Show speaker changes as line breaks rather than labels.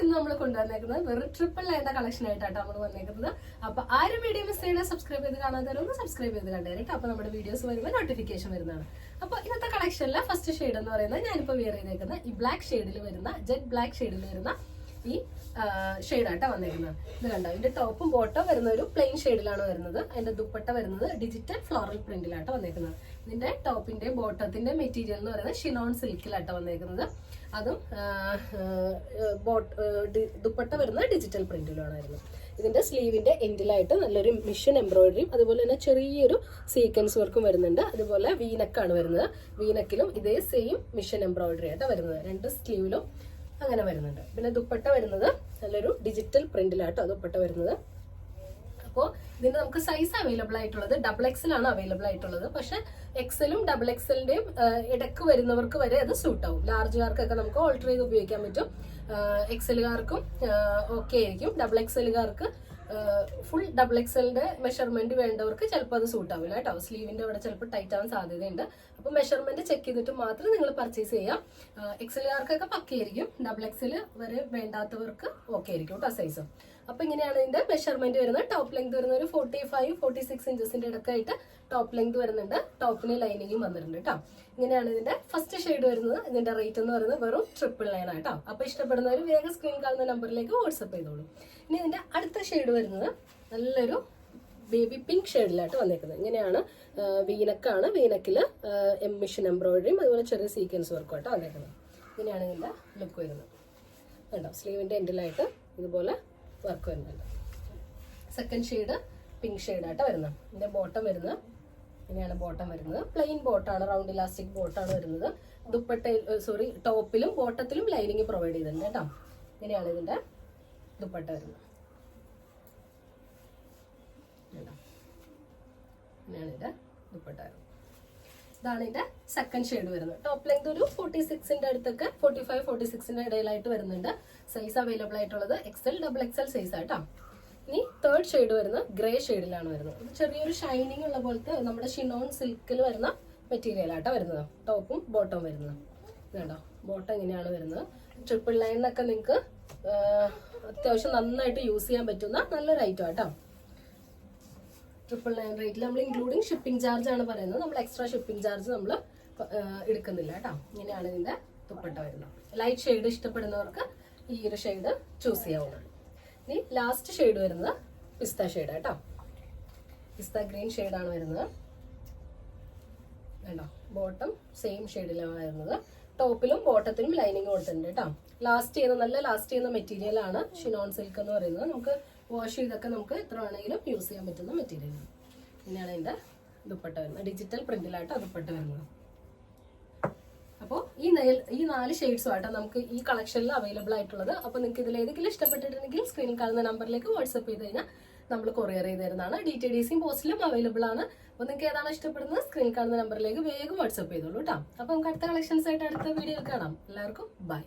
ഇന്ന് നമ്മൾ കൊണ്ടുവന്നേക്കുന്നത് വെറും ട്രിപ്പിൾ ലൈൻ്റെ കളക്ഷൻ ആയിട്ടാണ് നമ്മൾ വന്നേക്കുന്നത്. അപ്പൊ ആരും വീഡിയോ മിസ് ചെയ്യണ സബ്സ്ക്രൈബ് ചെയ്ത് കാണാതെ ഒന്ന് സബ്സ്ക്രൈബ് ചെയ്ത് കണ്ടുതരട്ടെ. അപ്പൊ നമ്മുടെ വീഡിയോസ് വരുമ്പോൾ നോട്ടിഫിക്കേഷൻ വരുന്നതാണ്. അപ്പൊ ഇന്നത്തെ കളക്ഷനിലെ ഫസ്റ്റ് ഷെയ്ഡ് എന്ന് പറയുന്നത് ഞാനിപ്പോൾ വെയർ ചെയ്തേക്കുന്ന ഈ ബ്ലാക്ക് ഷെയ്ഡിൽ വരുന്ന ജെറ്റ് ബ്ലാക്ക് ഷെയ്ഡിൽ വരുന്ന ഈ ഷെയ്ഡായിട്ടാണ് വന്നിരിക്കുന്നത്. ഇത് കണ്ടോ, ഇതിന്റെ ടോപ്പും ബോട്ടം വരുന്ന ഒരു പ്ലെയിൻ ഷെയ്ഡിലാണ് വരുന്നത്. അതിന്റെ ദുപ്പട്ട വരുന്നത് ഡിജിറ്റൽ ഫ്ലോറൽ പ്രിന്റിലാട്ടോ വന്നേക്കുന്നത്. ഇതിന്റെ ടോപ്പിന്റെ ബോട്ടത്തിന്റെ മെറ്റീരിയൽ എന്ന് പറയുന്നത് ഷിനോൺ സിൽക്കിലാട്ടോ വന്നേക്കുന്നത്. അതും ദുപ്പട്ട വരുന്നത് ഡിജിറ്റൽ പ്രിന്റിലാണ് വരുന്നത്. ഇതിന്റെ സ്ലീവിന്റെ എൻഡിലായിട്ട് നല്ലൊരു മിഷൻ എംബ്രോയിഡറിയും അതുപോലെ തന്നെ ചെറിയൊരു സീക്വൻസ് വർക്കും വരുന്നുണ്ട്. അതുപോലെ വീനക്കാണ് വരുന്നത്. വീനക്കിലും ഇതേ സെയിം മിഷൻ എംബ്രോയിഡറി ആയിട്ട് വരുന്നത്. രണ്ട് സ്ലീവിലും അങ്ങനെ വരുന്നുണ്ട്. പിന്നെ ദുപ്പട്ട വരുന്നത് നല്ലൊരു ഡിജിറ്റൽ പ്രിന്റിലാട്ടോ ദുപ്പട്ട വരുന്നത്. അപ്പോൾ ഇതിന് നമുക്ക് സൈസ് അവൈലബിൾ ആയിട്ടുള്ളത് XXL ആണ് അവൈലബിൾ ആയിട്ടുള്ളത്. പക്ഷെ എക്സലും XXLന്റെയും ഇടക്ക് വരുന്നവർക്ക് വരെ അത് സൂട്ട് ആവും. ലാർജുകാർക്കൊക്കെ നമുക്ക് ഓൾട്ടർ ചെയ്ത് ഉപയോഗിക്കാൻ പറ്റും. XLകാർക്കും ഓക്കെ ആയിരിക്കും. XXLകാർക്ക് ഫുൾ XXLന്റെ മെഷർമെന്റ് വേണ്ടവർക്ക് ചിലപ്പോൾ അത് സൂട്ട് ആവില്ല കേട്ടോ. സ്ലീവിന്റെ അവിടെ ചിലപ്പോൾ ടൈറ്റ് ആവാൻ സാധ്യതയുണ്ട്. അപ്പൊ മെഷർമെന്റ് ചെക്ക് ചെയ്തിട്ട് മാത്രം നിങ്ങൾ പർച്ചേസ് ചെയ്യാം. XLകാർക്കൊക്കെ പക്കയായിരിക്കും. XXL വരെ വേണ്ടാത്തവർക്ക് ഓക്കെ ആയിരിക്കും കേട്ടോ സൈസ്. അപ്പൊ ഇങ്ങനെയാണ് ഇതിന്റെ മെഷർമെന്റ് വരുന്നത്. ടോപ്പ് ലെങ്ത് വരുന്ന ഒരു 45-46 ഇഞ്ചസിന്റെ ഇടക്കായിട്ട് ടോപ്പ് ലെങ്ത് വരുന്നുണ്ട്. ടോപ്പിന് ലൈനിങ്ങും വന്നിട്ടുണ്ട് കേട്ടോ. ഇങ്ങനെയാണ് ഇതിന്റെ ഫസ്റ്റ് ഷെയ്ഡ് വരുന്നത്. ഇതിന്റെ റേറ്റ് എന്ന് പറയുന്നത് വെറും 999 കേട്ടോ. അപ്പൊ ഇഷ്ടപ്പെടുന്നവർ വേഗം സ്ക്രീൻ കാണുന്ന നമ്പറിലേക്ക് വാട്സ്ആപ്പ് ചെയ്തോളൂ. ഇനി ഇതിന്റെ അടുത്ത ഷെയ്ഡ് വരുന്നത് നല്ലൊരു ബേബി പിങ്ക് ഷെയ്ഡിലായിട്ട് വന്നേക്കുന്നത്. ഇങ്ങനെയാണ് വീനക്കാണ്. വീനക്കില് മിഷൻ എംബ്രോയിഡറിയും അതുപോലെ ചെറിയ സീക്വൻസ് വർക്കും ആട്ടോ വന്നേക്കുന്നത്. ഇങ്ങനെയാണ് ഇതിന്റെ ലുക്ക് വരുന്നത്. കണ്ടോ, സ്ലീവിന്റെ എൻഡിലായിട്ട് ഇതുപോലെ വർക്ക് വരുന്നുണ്ട്. സെക്കൻഡ് ഷെയ്ഡ് പിങ്ക് ഷെയ്ഡായിട്ട് വരുന്നത്. ഇതിന്റെ ബോട്ടം വരുന്നത് ഇങ്ങനെയാണ്. ബോട്ടം വരുന്നത് പ്ലെയിൻ ബോട്ടാണ്, റൗണ്ട് ഇലാസ്റ്റിക് ബോട്ടാണ് വരുന്നത്. ടോപ്പിലും ബോട്ടത്തിലും ലൈനിങ് പ്രൊവൈഡ് ചെയ്തിട്ടുണ്ട് കേട്ടോ. ഇങ്ങനെയാണ് ഇതിന്റെ ദുപ്പട്ട വരുന്നത്. ഇങ്ങനെയാണ് ഇതിന്റെ ദുപ്പട്ട വരുന്നത്. ഇതാണ് ഇതിന്റെ സെക്കൻഡ് ഷെയ്ഡ് വരുന്നത്. ടോപ്പ് ലെങ്ത് ഒരു 46ന്റെ അടുത്തൊക്കെ 45-46ന്റെ ഇടയിലായിട്ട് വരുന്നുണ്ട്. സൈസ് അവൈലബിൾ ആയിട്ടുള്ളത് XL, XXL സൈസ് ആയിട്ടോ. ഇനി തേർഡ് ഷെയ്ഡ് വരുന്നത് ഗ്രേ ഷെയ്ഡിലാണ് വരുന്നത്. ഇത് ചെറിയൊരു ഷൈനിങ് ഉള്ള പോലത്തെ നമ്മുടെ ഷിനോൺ സിൽക്കിൽ വരുന്ന മെറ്റീരിയൽ ആട്ടോ വരുന്നത്. ടോപ്പും ബോട്ടവും വരുന്നത്. കേട്ടോ, ബോട്ടം ഇങ്ങനെയാണ് വരുന്നത്. ട്രിപ്പിൾ ലൈനൊക്കെ നിങ്ങൾക്ക് അത്യാവശ്യം നന്നായിട്ട് യൂസ് ചെയ്യാൻ പറ്റുന്ന നല്ലൊരു ഐറ്റം ആട്ടോ. 999 റേറ്റിൽ നമ്മൾ ഇൻക്ലൂഡിങ് ഷിപ്പിംഗ് ചാർജ് ആണ് പറയുന്നത്. നമ്മൾ എക്സ്ട്രാ ഷിപ്പിംഗ് ചാർജ് നമ്മൾ എടുക്കുന്നില്ല കേട്ടോ. ഇങ്ങനെയാണ് ഇതിന്റെ ദുപ്പട്ട വരുന്നത്. ലൈറ്റ് ഷെയ്ഡ് ഇഷ്ടപ്പെടുന്നവർക്ക് ഈ ഒരു ഷെയ്ഡ് ചൂസ് ചെയ്യാവുന്നതാണ്. ഇനി ലാസ്റ്റ് ഷെയ്ഡ് വരുന്നത് പിസ്ത ഷെയ്ഡ് കേട്ടോ. പിസ്ത ഗ്രീൻ ഷെയ്ഡാണ് വരുന്നത്. വേണ്ടോ, ബോട്ടം സെയിം ഷെയ്ഡിലാണ് വരുന്നത്. ടോപ്പിലും ബോട്ടത്തിലും ലൈനിങ് കൊടുത്തിട്ടുണ്ട് കേട്ടോ. നല്ല ലാസ്റ്റ് ചെയ്യുന്ന മെറ്റീരിയൽ ആണ് ഷിനോൺ സിൽക്ക് എന്ന് പറയുന്നത്. നമുക്ക് വാഷ് ചെയ്തൊക്കെ നമുക്ക് എത്ര വേണമെങ്കിലും യൂസ് ചെയ്യാൻ പറ്റുന്ന മെറ്റീരിയലാണ്. ഇങ്ങനെയാണ് ഇതിന്റെ ദുപ്പട്ട വരുന്നത്. ഡിജിറ്റൽ പ്രിന്റിലായിട്ട് ദുപ്പട്ട വരുന്നത്. അപ്പോൾ ഈ 4 ഷെയ്ഡ്സും ആട്ടോ നമുക്ക് ഈ കളക്ഷനിൽ അവൈലബിൾ ആയിട്ടുള്ളത്. അപ്പോൾ നിങ്ങൾക്ക് ഇതിൽ ഏതെങ്കിലും ഇഷ്ടപ്പെട്ടിട്ടുണ്ടെങ്കിൽ സ്ക്രീനിൽ കാണുന്ന നമ്പറിലേക്ക് വാട്സ്ആപ്പ് ചെയ്ത് കഴിഞ്ഞാൽ നമ്മൾ കൊറിയർ ചെയ്ത് തരുന്നതാണ്. DTDCയും പോസ്റ്റിലും അവൈലബിൾ ആണ്. അപ്പോൾ നിങ്ങൾക്ക് ഏതാണ് ഇഷ്ടപ്പെടുന്നത് സ്ക്രീനിൽ കാണുന്ന നമ്പറിലേക്ക് വേഗം വാട്സ്ആപ്പ് ചെയ്തോളൂ കേട്ടോ. അപ്പോൾ നമുക്ക് അടുത്ത കളക്ഷൻസ് ആയിട്ട് അടുത്ത വീഡിയോയിൽ കാണാം. എല്ലാവർക്കും ബൈ.